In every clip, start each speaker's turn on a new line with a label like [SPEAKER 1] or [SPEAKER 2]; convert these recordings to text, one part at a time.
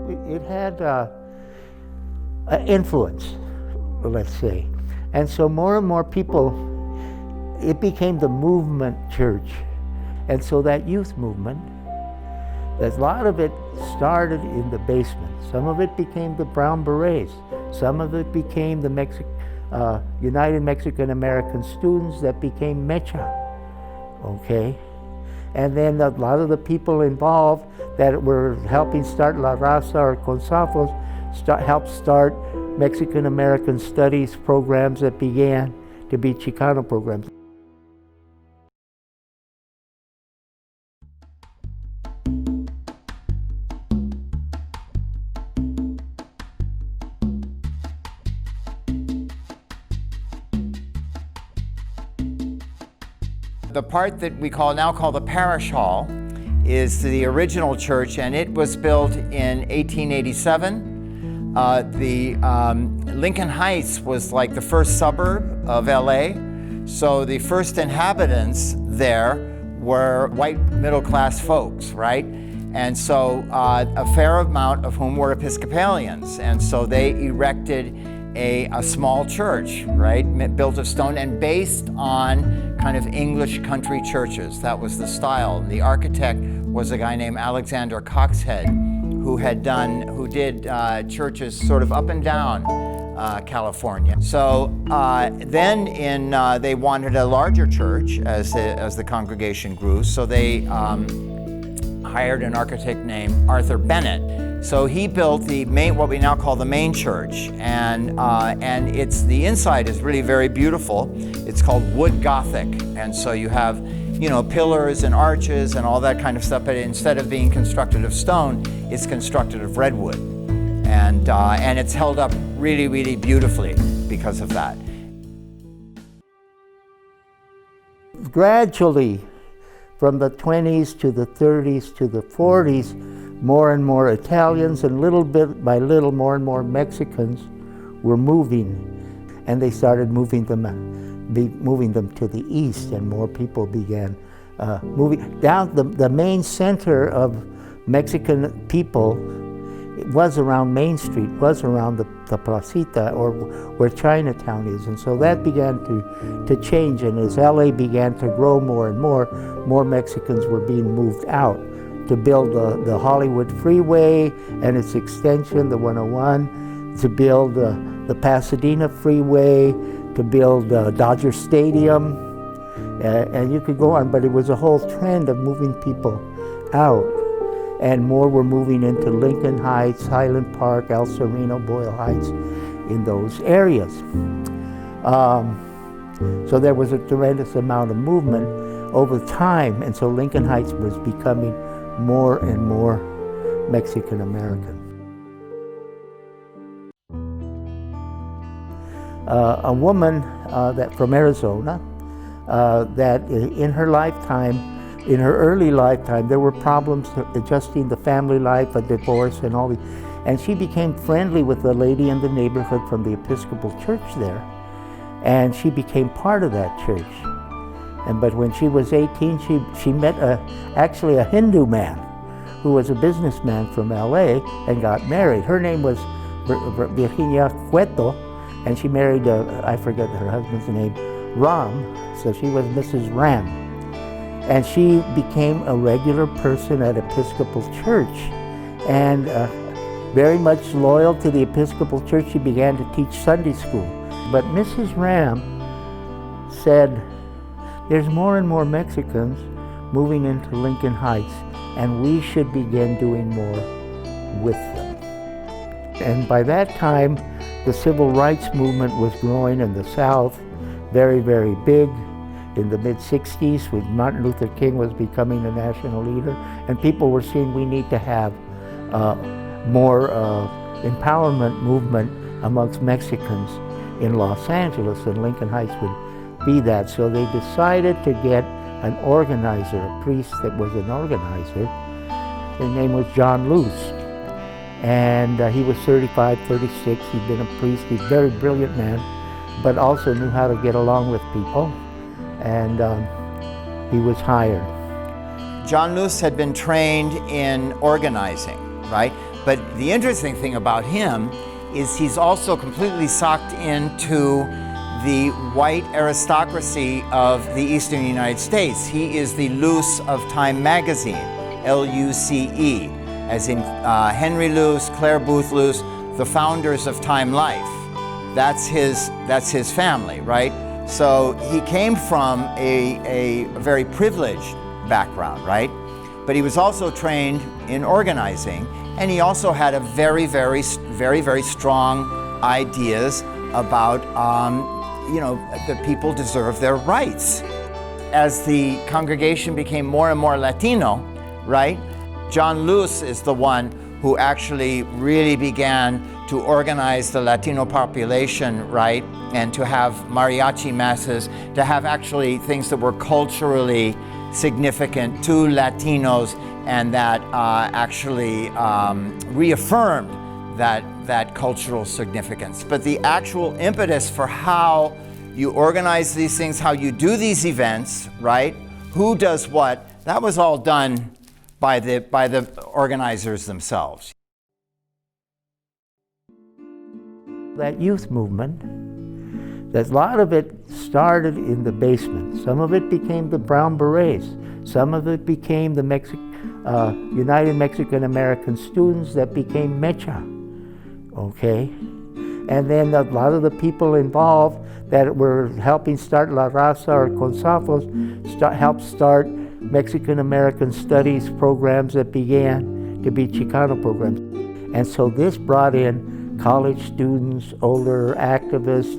[SPEAKER 1] It had influence, let's say. And so more and more people, it became the movement church. And so that youth movement, a lot of it started in the basement. Some of it became the Brown Berets. Some of it became the United Mexican American Students that became Mecha, okay? And then a lot of the people involved that were helping start La Raza or Consafos helped start Mexican American Studies programs that began to be Chicano programs.
[SPEAKER 2] The part that we now call the parish hall is the original church, and it was built in 1887. Lincoln Heights was like the first suburb of LA, so the first inhabitants there were white middle-class folks, right? And so a fair amount of whom were Episcopalians, and so they erected a small church, right, built of stone and based on kind of English country churches. That was the style. The architect was a guy named Alexander Coxhead, who did churches sort of up and down California. So then they wanted a larger church as the congregation grew, so they hired an architect named Arthur Bennett. So he built what we now call the main church, and the inside is really very beautiful. It's called wood Gothic, and so you have, pillars and arches and all that kind of stuff. But instead of being constructed of stone, it's constructed of redwood, and it's held up really, really beautifully because of that.
[SPEAKER 1] Gradually, from the 20s to the 30s to the 40s, more and more Italians and little bit by little more and more Mexicans were moving, and they started moving them to the east, and more people began moving down. The main center of Mexican people was around Main Street, was around the Placita, or where Chinatown is, and so that began to change. And as LA began to grow more and more Mexicans were being moved out to build the Hollywood Freeway and its extension, the 101, to build the Pasadena Freeway, to build Dodger Stadium, and you could go on, but it was a whole trend of moving people out. And more were moving into Lincoln Heights, Highland Park, El Sereno, Boyle Heights, in those areas. So there was a tremendous amount of movement over time, and so Lincoln Heights was becoming more and more Mexican American. A woman that from Arizona, that in her early lifetime, there were problems adjusting the family life, a divorce and all these, and she became friendly with a lady in the neighborhood from the Episcopal Church there, and she became part of that church. But when she was 18, she met actually a Hindu man who was a businessman from LA and got married. Her name was Virginia Cueto, and she married, I forget her husband's name, Ram, so she was Mrs. Ram. And she became a regular person at Episcopal Church, and very much loyal to the Episcopal Church. She began to teach Sunday school. But Mrs. Ram said, there's more and more Mexicans moving into Lincoln Heights, and we should begin doing more with them. And by that time, the civil rights movement was growing in the South, very, very big. In the mid-60s, when Martin Luther King was becoming a national leader, and people were seeing we need to have more empowerment movement amongst Mexicans in Los Angeles, and Lincoln Heights would be that. So they decided to get an organizer, a priest that was an organizer. His name was John Luce, and he was 35, 36. He'd been a priest. He's a very brilliant man, but also knew how to get along with people, and he was hired.
[SPEAKER 2] John Luce had been trained in organizing. right? But the interesting thing about him is he's also completely sucked into the white aristocracy of the Eastern United States. He is the Luce of Time magazine, L-U-C-E, as in Henry Luce, Claire Booth Luce, the founders of Time Life. That's his family, right? So he came from a very privileged background, right? But he was also trained in organizing, and he also had a very strong ideas about, that people deserve their rights. As the congregation became more and more Latino, right? John Luce is the one who actually really began to organize the Latino population, right? And to have mariachi masses, to have actually things that were culturally significant to Latinos, and that actually reaffirmed that cultural significance. But the actual impetus for how you organize these things, how you do these events, right? Who does what, that was all done by the organizers themselves.
[SPEAKER 1] That youth movement, that a lot of it started in the basement. Some of it became the Brown Berets. Some of it became the United Mexican American Students that became Mecha, okay? And then a lot of the people involved that were helping start La Raza or Consafos helped start Mexican American Studies programs that began to be Chicano programs. And so this brought in college students, older activists,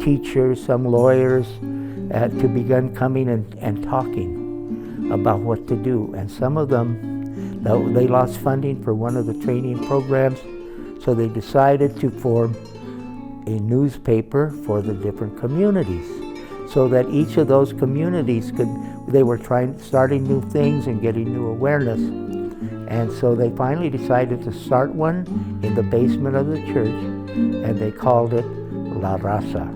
[SPEAKER 1] teachers, some lawyers, to begin coming and talking about what to do. And some of them, they lost funding for one of the training programs, so they decided to form a newspaper for the different communities, so that each of those communities they were starting new things and getting new awareness. And so they finally decided to start one in the basement of the church, and they called it La Raza.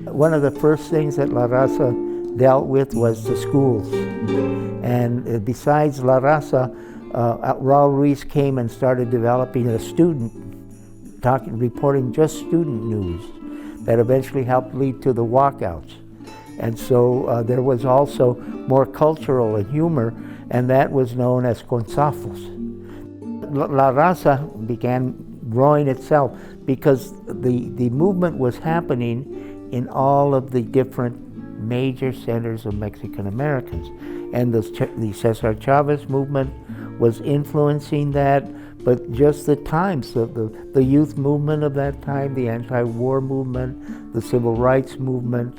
[SPEAKER 1] One of the first things that La Raza dealt with was the schools. And besides La Raza, Raul Ruiz came and started developing a reporting just student news that eventually helped lead to the walkouts. And so there was also more cultural and humor, and that was known as Consafos. La Raza began growing itself because the movement was happening in all of the different major centers of Mexican Americans. And the Cesar Chavez movement was influencing that, but just the times, the youth movement of that time, the anti-war movement, the civil rights movement,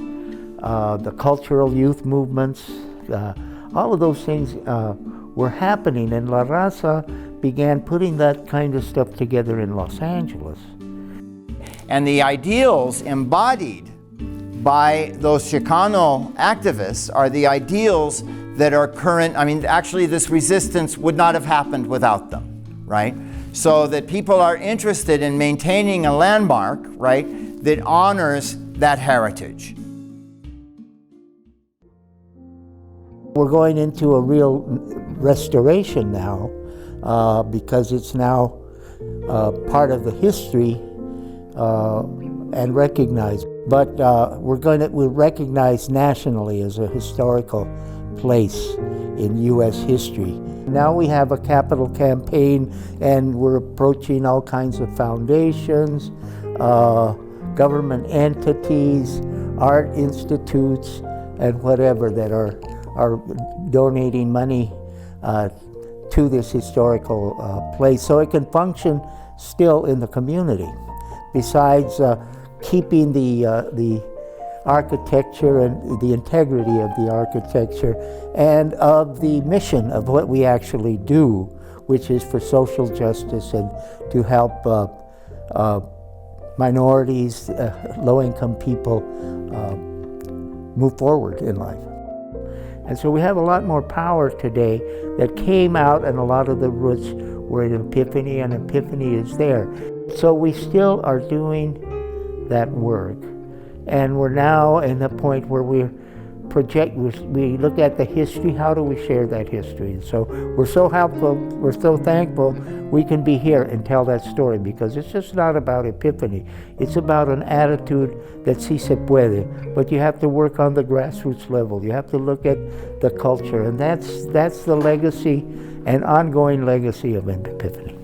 [SPEAKER 1] the cultural youth movements, all of those things were happening, and La Raza began putting that kind of stuff together in Los Angeles.
[SPEAKER 2] And the ideals embodied by those Chicano activists are the ideals that are current. I mean, actually this resistance would not have happened without them, right? So that people are interested in maintaining a landmark, right, that honors that heritage.
[SPEAKER 1] We're going into a real restoration now because it's now part of the history and recognized. But we're recognized nationally as a historical place in U.S. history. Now we have a capital campaign, and we're approaching all kinds of foundations, government entities, art institutes, and whatever that are donating money to this historical place so it can function still in the community. Besides keeping the architecture and the integrity of the architecture and of the mission of what we actually do, which is for social justice and to help minorities, low-income people move forward in life. And so we have a lot more power today that came out, and a lot of the roots were in Epiphany, and Epiphany is there. So we still are doing that work. And we're now in the point where we're project, we look at the history, how do we share that history? And so we're so helpful, we're so thankful we can be here and tell that story, because it's just not about Epiphany. It's about an attitude that sí se puede, but you have to work on the grassroots level. You have to look at the culture, and that's the legacy and ongoing legacy of Epiphany.